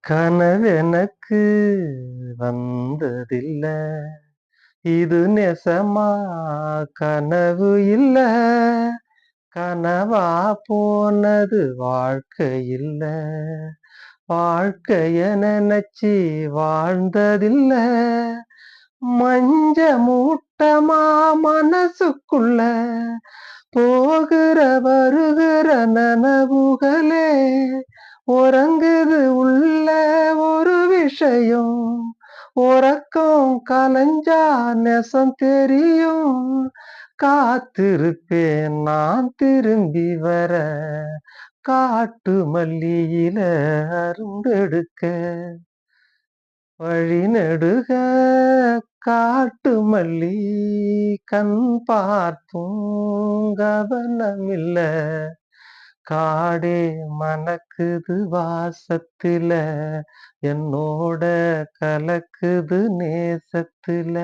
கனவெனக்கு வந்ததில்ல. இது நெசமா கனவு இல்ல. கனவா போனது வாழ்க்கை இல்ல. வாழ்க்கைய நெனச்சு வாழ்ந்ததில்ல. மஞ்ச மூட்டமா மனசுக்குள்ள போகிற வருகிற நனவுகளே உறங்குது உள்ள ஒரு விஷயம். உறக்கம் கலைஞ்சா நெசம் தெரியும். காத்திருப்பேன் நான் திரும்பி வர. காட்டு மல்லியில அரும்பெடுக்க. வழி நெடுக காட்டு மல்லி கண் பார்த்தும் கவனமில்ல. காடே மணக்குது வாசத்தில. என்னோட கலக்குது நேசத்தில.